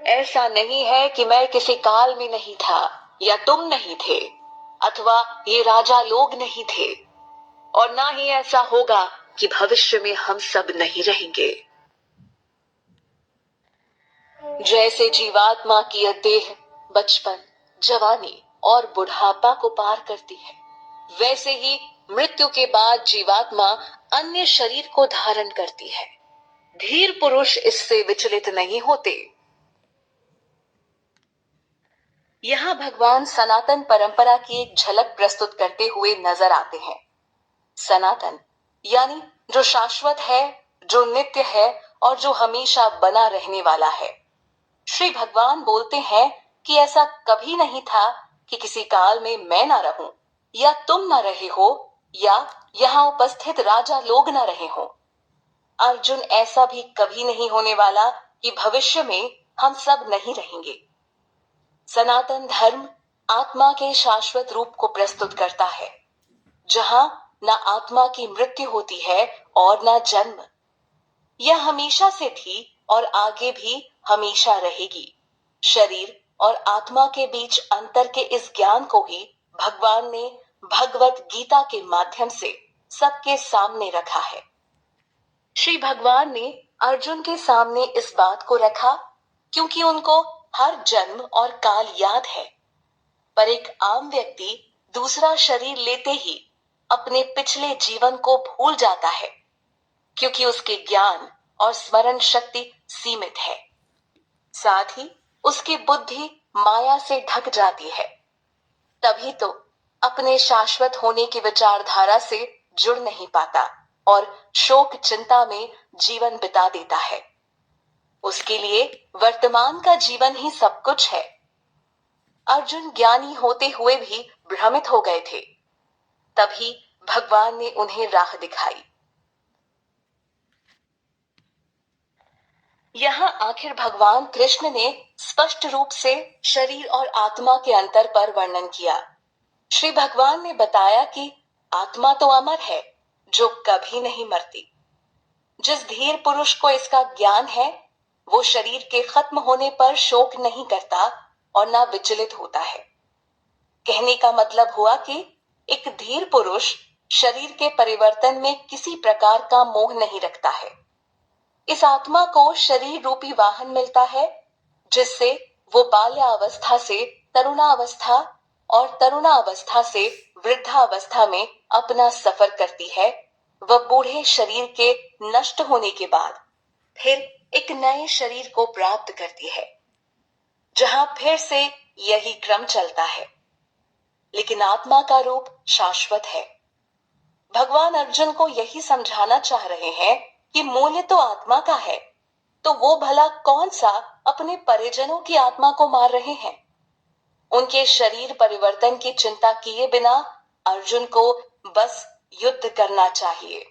ऐसा नहीं है कि मैं किसी काल में नहीं था या तुम नहीं थे अथवा ये राजा लोग नहीं थे, और ना ही ऐसा होगा कि भविष्य में हम सब नहीं रहेंगे। जैसे जीवात्मा की यह देह बचपन, जवानी और बुढ़ापा को पार करती है, वैसे ही मृत्यु के बाद जीवात्मा अन्य शरीर को धारण करती है। धीर पुरुष इससे विचलित नहीं होते। यहाँ भगवान सनातन परंपरा की एक झलक प्रस्तुत करते हुए नजर आते हैं। सनातन यानी जो शाश्वत है, जो नित्य है और जो हमेशा बना रहने वाला है। श्री भगवान बोलते हैं कि ऐसा कभी नहीं था कि किसी काल में मैं ना रहूं या तुम ना रहे हो या यहाँ उपस्थित राजा लोग ना रहे हो। अर्जुन, ऐसा भी कभी नहीं होने वाला कि भविष्य में हम सब नहीं रहेंगे। सनातन धर्म आत्मा के शाश्वत रूप को प्रस्तुत करता है, जहां न आत्मा की मृत्यु होती है और न जन्म। यह हमेशा से थी और आगे भी हमेशा रहेगी। शरीर और आत्मा के बीच अंतर के इस ज्ञान को ही भगवान ने भगवत गीता के माध्यम से सबके सामने रखा है। श्री भगवान ने अर्जुन के सामने इस बात को रखा क्योंकि उनको हर जन्म और काल याद है, पर एक आम व्यक्ति दूसरा शरीर लेते ही अपने पिछले जीवन को भूल जाता है, क्योंकि उसके ज्ञान और स्मरण शक्ति सीमित है। साथ ही उसकी बुद्धि माया से ढक जाती है। तभी तो अपने शाश्वत होने की विचारधारा से जुड़ नहीं पाता और शोक चिंता में जीवन बिता देता है। उसके लिए वर्तमान का जीवन ही सब कुछ है। अर्जुन ज्ञानी होते हुए भी भ्रमित हो गए थे। तभी भगवान ने उन्हें राह दिखाई। यहाँ आखिर भगवान कृष्ण ने स्पष्ट रूप से शरीर और आत्मा के अंतर पर वर्णन किया। श्री भगवान ने बताया कि आत्मा तो अमर है, जो कभी नहीं मरती। जिस धीर पुरुष को इसका ज्ञान है, वो शरीर के खत्म होने पर शोक नहीं करता और ना विचलित होता है। कहने का मतलब हुआ कि एक धीर पुरुष शरीर के परिवर्तन में किसी प्रकार का मोह नहीं रखता है। इस आत्मा को शरीर रूपी वाहन मिलता है, जिससे वो बाल्यावस्था से तरुणावस्था और तरुणावस्था से वृद्धावस्था में अपना सफर करती है। वह बूढ़े शरीर के नष्ट होने के बाद फिर एक नए शरीर को प्राप्त करती है, जहां फिर से यही क्रम चलता है। लेकिन आत्मा का रूप शाश्वत है। भगवान अर्जुन को यही समझाना चाह रहे हैं कि मूल्य तो आत्मा का है, तो वो भला कौन सा अपने परिजनों की आत्मा को मार रहे हैं। उनके शरीर परिवर्तन की चिंता किए बिना अर्जुन को बस युद्ध करना चाहिए।